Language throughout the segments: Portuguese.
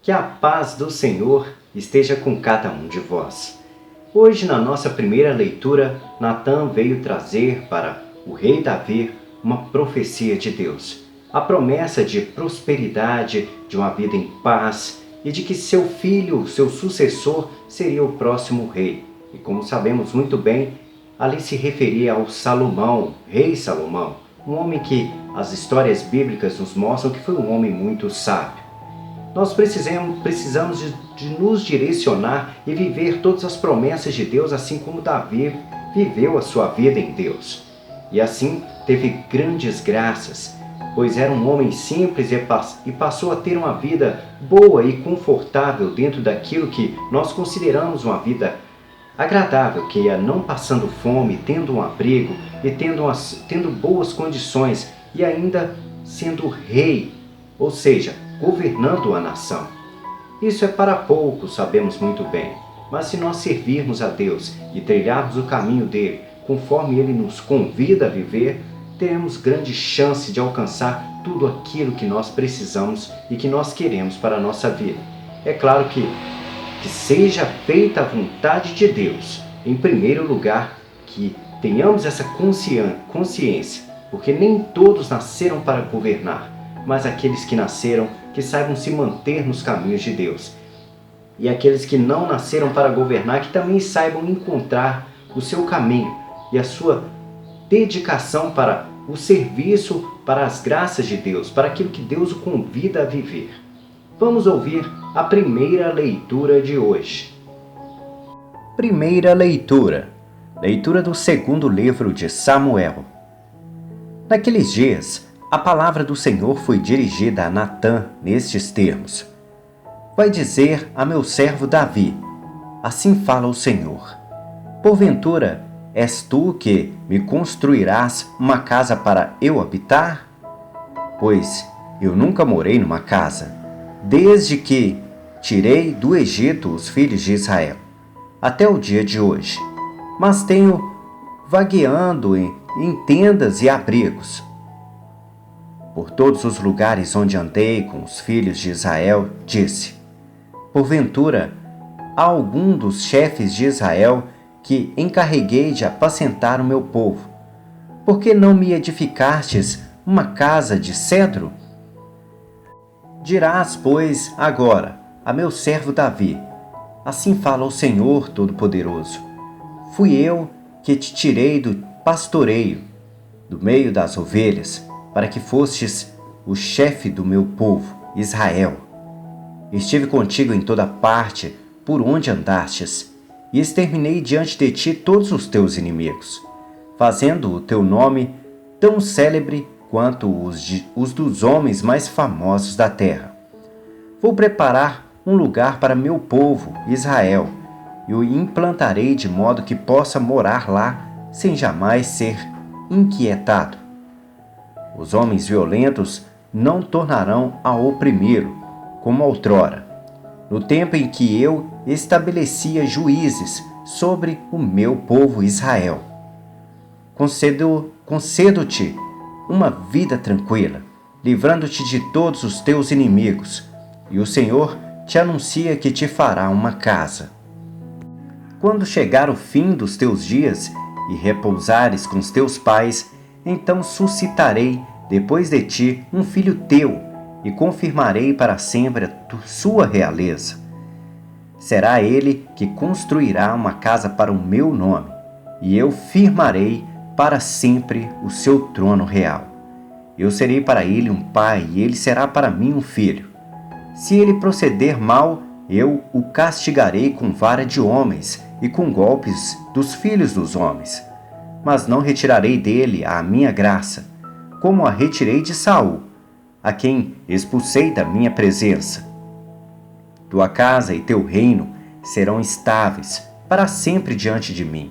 Que a paz do Senhor esteja com cada um de vós. Hoje, na nossa primeira leitura, Natan veio trazer para o rei Davi uma profecia de Deus. A promessa de prosperidade, de uma vida em paz e de que seu filho, seu sucessor, seria o próximo rei. E como sabemos muito bem, ali se referia ao Salomão, rei Salomão, um homem que as histórias bíblicas nos mostram que foi um homem muito sábio. Nós precisamos de nos direcionar e viver todas as promessas de Deus, assim como Davi viveu a sua vida em Deus. E assim teve grandes graças, pois era um homem simples e passou a ter uma vida boa e confortável dentro daquilo que nós consideramos uma vida agradável, que é não passando fome, tendo um abrigo e tendo boas condições e ainda sendo rei, ou seja, governando a nação. Isso é para poucos, sabemos muito bem, mas se nós servirmos a Deus e trilharmos o caminho dele, conforme ele nos convida a viver, teremos grande chance de alcançar tudo aquilo que nós precisamos e que nós queremos para a nossa vida. É claro que seja feita a vontade de Deus, em primeiro lugar, que tenhamos essa consciência, porque nem todos nasceram para governar, mas aqueles que nasceram, que saibam se manter nos caminhos de Deus. E aqueles que não nasceram para governar, que também saibam encontrar o seu caminho e a sua dedicação para o serviço, para as graças de Deus, para aquilo que Deus o convida a viver. Vamos ouvir a primeira leitura de hoje. Primeira leitura. Leitura do segundo livro de Samuel. Naqueles dias, a palavra do Senhor foi dirigida a Natan nestes termos: Vai dizer a meu servo Davi, assim fala o Senhor: Porventura, és tu que me construirás uma casa para eu habitar? Pois eu nunca morei numa casa, desde que tirei do Egito os filhos de Israel, até o dia de hoje. Mas tenho vagueando em tendas e abrigos. Por todos os lugares onde andei com os filhos de Israel, disse: Porventura, há algum dos chefes de Israel que encarreguei de apacentar o meu povo? Por que não me edificastes uma casa de cedro? Dirás, pois, agora, a meu servo Davi: Assim fala o Senhor Todo-Poderoso: Fui eu que te tirei do pastoreio, do meio das ovelhas, para que fostes o chefe do meu povo, Israel. Estive contigo em toda parte, por onde andastes, e exterminei diante de ti todos os teus inimigos, fazendo o teu nome tão célebre quanto os dos homens mais famosos da terra. Vou preparar um lugar para meu povo, Israel, e o implantarei de modo que possa morar lá sem jamais ser inquietado. Os homens violentos não tornarão a oprimi-lo, como outrora, no tempo em que eu estabelecia juízes sobre o meu povo Israel. Concedo-te uma vida tranquila, livrando-te de todos os teus inimigos, e o Senhor te anuncia que te fará uma casa. Quando chegar o fim dos teus dias e repousares com os teus pais, então suscitarei depois de ti um filho teu e confirmarei para sempre a sua realeza. Será ele que construirá uma casa para o meu nome, e eu firmarei para sempre o seu trono real. Eu serei para ele um pai e ele será para mim um filho. Se ele proceder mal, eu o castigarei com vara de homens e com golpes dos filhos dos homens. Mas não retirarei dele a minha graça, como a retirei de Saul, a quem expulsei da minha presença. Tua casa e teu reino serão estáveis para sempre diante de mim,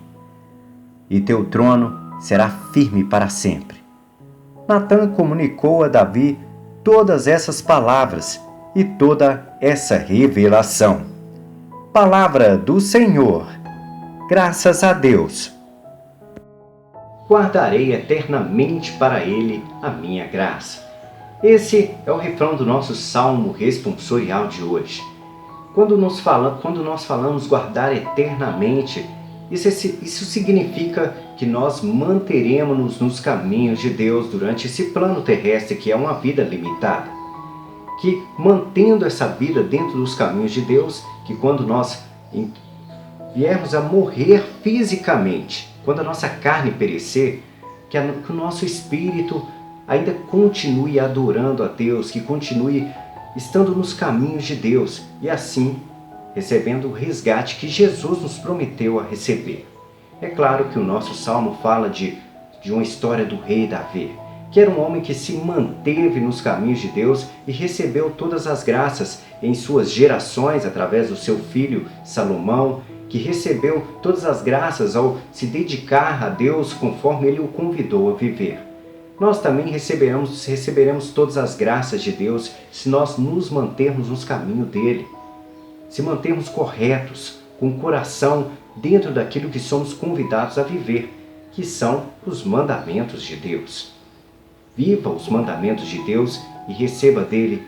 e teu trono será firme para sempre. Natan comunicou a Davi todas essas palavras e toda essa revelação. Palavra do Senhor. Graças a Deus. Guardarei eternamente para ele a minha graça. Esse é o refrão do nosso salmo responsorial de hoje. Quando nós falamos guardar eternamente, isso significa que nós manteremos-nos nos caminhos de Deus durante esse plano terrestre, que é uma vida limitada. Que mantendo essa vida dentro dos caminhos de Deus, que quando nós viermos a morrer fisicamente, quando a nossa carne perecer, que o nosso espírito ainda continue adorando a Deus, que continue estando nos caminhos de Deus e assim recebendo o resgate que Jesus nos prometeu a receber. É claro que o nosso salmo fala de uma história do rei Davi, que era um homem que se manteve nos caminhos de Deus e recebeu todas as graças em suas gerações através do seu filho Salomão, que recebeu todas as graças ao se dedicar a Deus conforme ele o convidou a viver. Nós também receberemos todas as graças de Deus se nós nos mantermos nos caminhos dele, se mantermos corretos, com o coração dentro daquilo que somos convidados a viver, que são os mandamentos de Deus. Viva os mandamentos de Deus e receba dele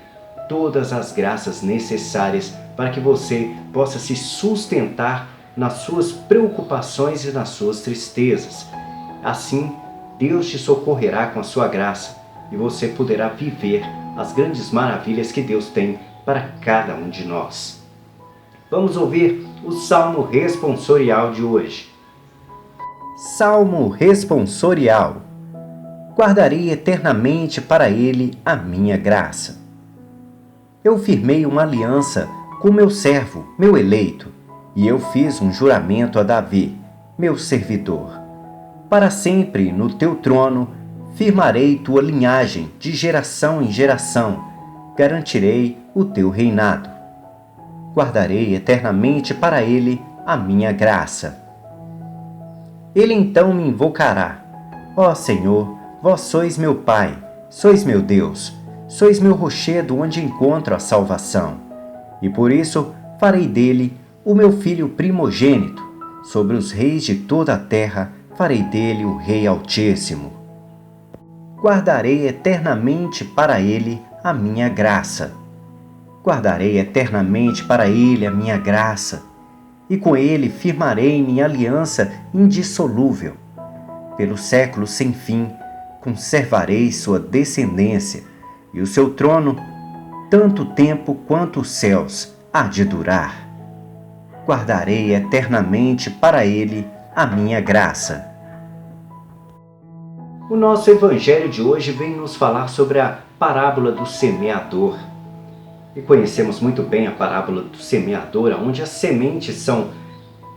todas as graças necessárias para que você possa se sustentar nas suas preocupações e nas suas tristezas. Assim, Deus te socorrerá com a sua graça e você poderá viver as grandes maravilhas que Deus tem para cada um de nós. Vamos ouvir o Salmo Responsorial de hoje. Salmo Responsorial. Guardarei eternamente para ele a minha graça. Eu firmei uma aliança com meu servo, meu eleito, e eu fiz um juramento a Davi, meu servidor. Para sempre no teu trono firmarei tua linhagem de geração em geração, garantirei o teu reinado. Guardarei eternamente para ele a minha graça. Ele então me invocará: ó Senhor, vós sois meu Pai, sois meu Deus, sois meu rochedo onde encontro a salvação. E por isso farei dele o meu filho primogênito. Sobre os reis de toda a terra farei dele o Rei Altíssimo. Guardarei eternamente para ele a minha graça. Guardarei eternamente para ele a minha graça, e com ele firmarei minha aliança indissolúvel. Pelos séculos sem fim, conservarei sua descendência, e o seu trono, tanto tempo quanto os céus, há de durar. Guardarei eternamente para ele a minha graça. O nosso evangelho de hoje vem nos falar sobre a parábola do semeador. E conhecemos muito bem a parábola do semeador, onde as sementes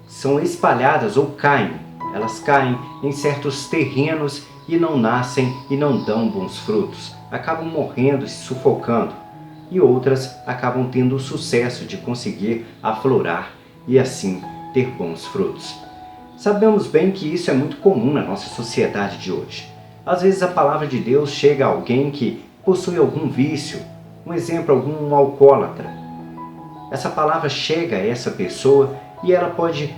são espalhadas ou caem. Elas caem em certos terrenos e não nascem e não dão bons frutos. Acabam morrendo e se sufocando. E outras acabam tendo o sucesso de conseguir aflorar e assim ter bons frutos. Sabemos bem que isso é muito comum na nossa sociedade de hoje. Às vezes a palavra de Deus chega a alguém que possui algum vício, um exemplo, algum alcoólatra. Essa palavra chega a essa pessoa e ela pode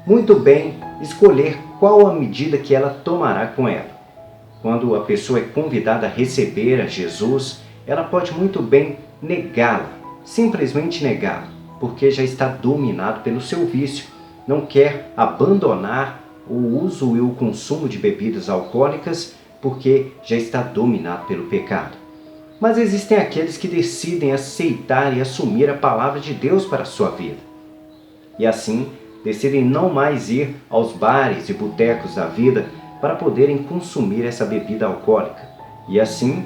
muito bem escolher qual a medida que ela tomará com ela. Quando a pessoa é convidada a receber a Jesus, ela pode muito bem negá-la, simplesmente negá-la, porque já está dominado pelo seu vício, não quer abandonar o uso e o consumo de bebidas alcoólicas porque já está dominado pelo pecado. Mas existem aqueles que decidem aceitar e assumir a palavra de Deus para a sua vida. E assim, decidem não mais ir aos bares e botecos da vida para poderem consumir essa bebida alcoólica. E assim,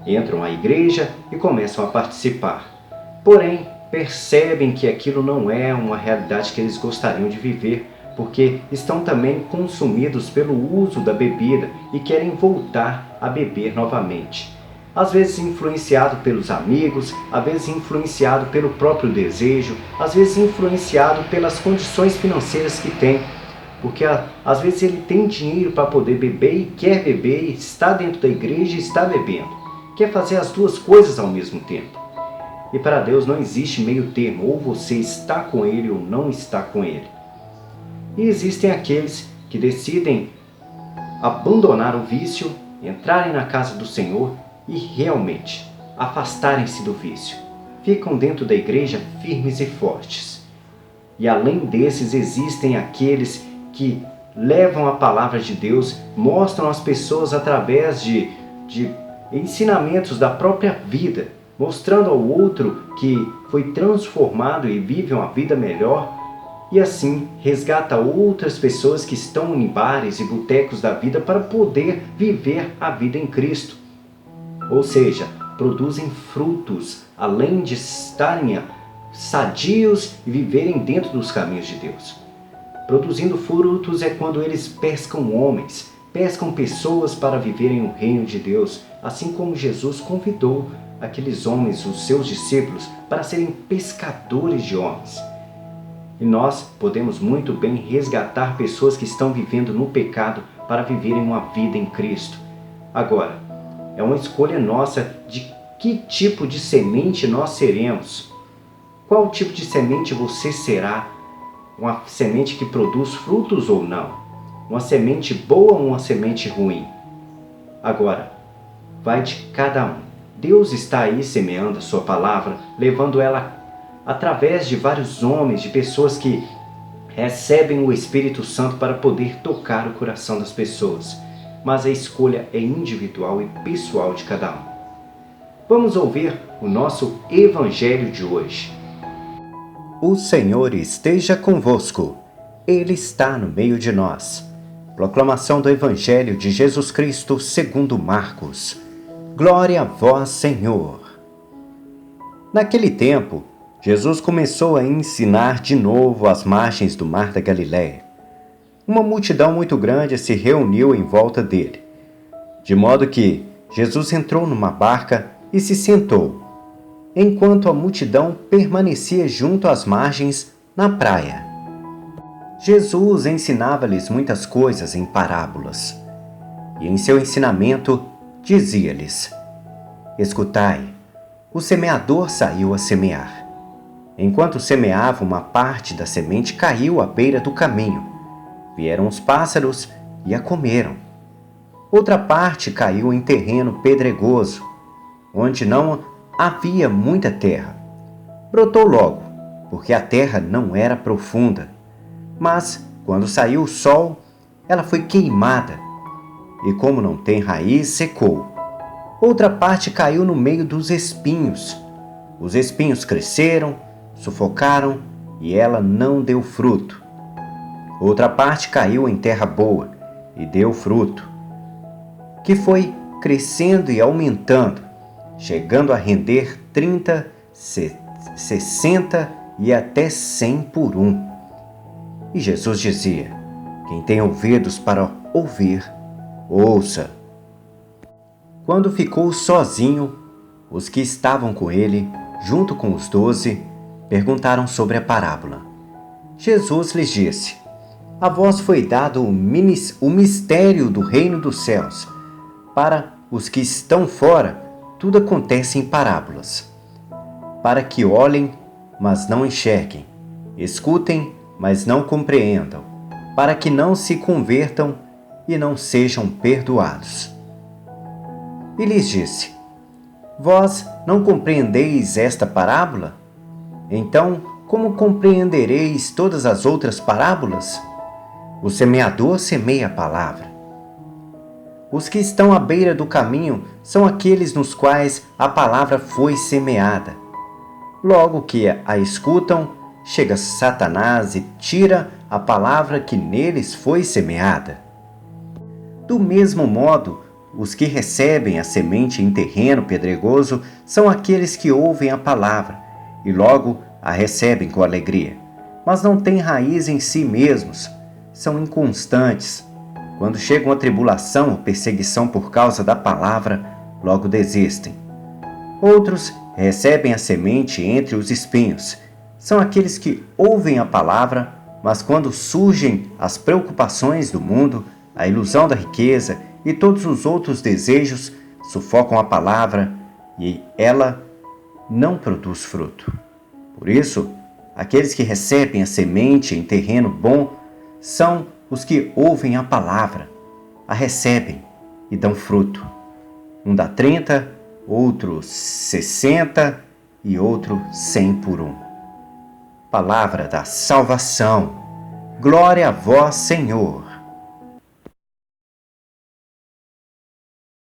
entram à igreja e começam a participar. Porém, percebem que aquilo não é uma realidade que eles gostariam de viver, porque estão também consumidos pelo uso da bebida e querem voltar a beber novamente. Às vezes influenciado pelos amigos, às vezes influenciado pelo próprio desejo, às vezes influenciado pelas condições financeiras que tem, porque às vezes ele tem dinheiro para poder beber e quer beber, e está dentro da igreja e está bebendo, quer fazer as duas coisas ao mesmo tempo. E para Deus não existe meio termo, ou você está com ele ou não está com ele. E existem aqueles que decidem abandonar o vício, entrarem na casa do Senhor e realmente afastarem-se do vício. Ficam dentro da igreja firmes e fortes. E além desses, existem aqueles que levam a palavra de Deus, mostram às pessoas através de ensinamentos da própria vida, mostrando ao outro que foi transformado e vive uma vida melhor, e assim resgata outras pessoas que estão em bares e botecos da vida para poder viver a vida em Cristo. Ou seja, produzem frutos, além de estarem sadios e viverem dentro dos caminhos de Deus. Produzindo frutos é quando eles pescam homens, pescam pessoas para viverem o reino de Deus, assim como Jesus convidou aqueles homens, os seus discípulos, para serem pescadores de homens. E nós podemos muito bem resgatar pessoas que estão vivendo no pecado para viverem uma vida em Cristo. Agora, é uma escolha nossa de que tipo de semente nós seremos. Qual tipo de semente você será? Uma semente que produz frutos ou não? Uma semente boa ou uma semente ruim? Agora, vai de cada um. Deus está aí semeando a sua palavra, levando ela através de vários homens, de pessoas que recebem o Espírito Santo para poder tocar o coração das pessoas. Mas a escolha é individual e pessoal de cada um. Vamos ouvir o nosso Evangelho de hoje. O Senhor esteja convosco. Ele está no meio de nós. Proclamação do Evangelho de Jesus Cristo segundo Marcos. Glória a vós, Senhor. Naquele tempo, Jesus começou a ensinar de novo às margens do mar da Galiléia. Uma multidão muito grande se reuniu em volta dele, de modo que Jesus entrou numa barca e se sentou, enquanto a multidão permanecia junto às margens na praia. Jesus ensinava-lhes muitas coisas em parábolas, e em seu ensinamento dizia-lhes: Escutai, o semeador saiu a semear. Enquanto semeava, uma parte da semente caiu à beira do caminho. Vieram os pássaros e a comeram. Outra parte caiu em terreno pedregoso, onde não havia muita terra. Brotou logo, porque a terra não era profunda. Mas, quando saiu o sol, ela foi queimada, e como não tem raiz, secou. Outra parte caiu no meio dos espinhos. Os espinhos cresceram, sufocaram, e ela não deu fruto. Outra parte caiu em terra boa e deu fruto, que foi crescendo e aumentando, chegando a render 30, 60 e até 100 por um. E Jesus dizia: Quem tem ouvidos para ouvir, ouça. Quando ficou sozinho, os que estavam com ele, junto com os 12, perguntaram sobre a parábola. Jesus lhes disse: A vós foi dado o mistério do reino dos céus. Para os que estão fora, tudo acontece em parábolas, para que olhem, mas não enxerguem, escutem, mas não compreendam, para que não se convertam e não sejam perdoados. E lhes disse: Vós não compreendeis esta parábola? Então, como compreendereis todas as outras parábolas? O semeador semeia a palavra. Os que estão à beira do caminho são aqueles nos quais a palavra foi semeada. Logo que a escutam, chega Satanás e tira a palavra que neles foi semeada. Do mesmo modo, os que recebem a semente em terreno pedregoso são aqueles que ouvem a palavra e logo a recebem com alegria, mas não têm raiz em si mesmos, são inconstantes. Quando chega uma tribulação ou perseguição por causa da palavra, logo desistem. Outros recebem a semente entre os espinhos. São aqueles que ouvem a palavra, mas quando surgem as preocupações do mundo, a ilusão da riqueza e todos os outros desejos, sufocam a palavra e ela não produz fruto. Por isso, aqueles que recebem a semente em terreno bom são os que ouvem a palavra, a recebem e dão fruto. Um dá 30, outro 60 e outro 100 por um. Palavra da salvação. Glória a vós, Senhor.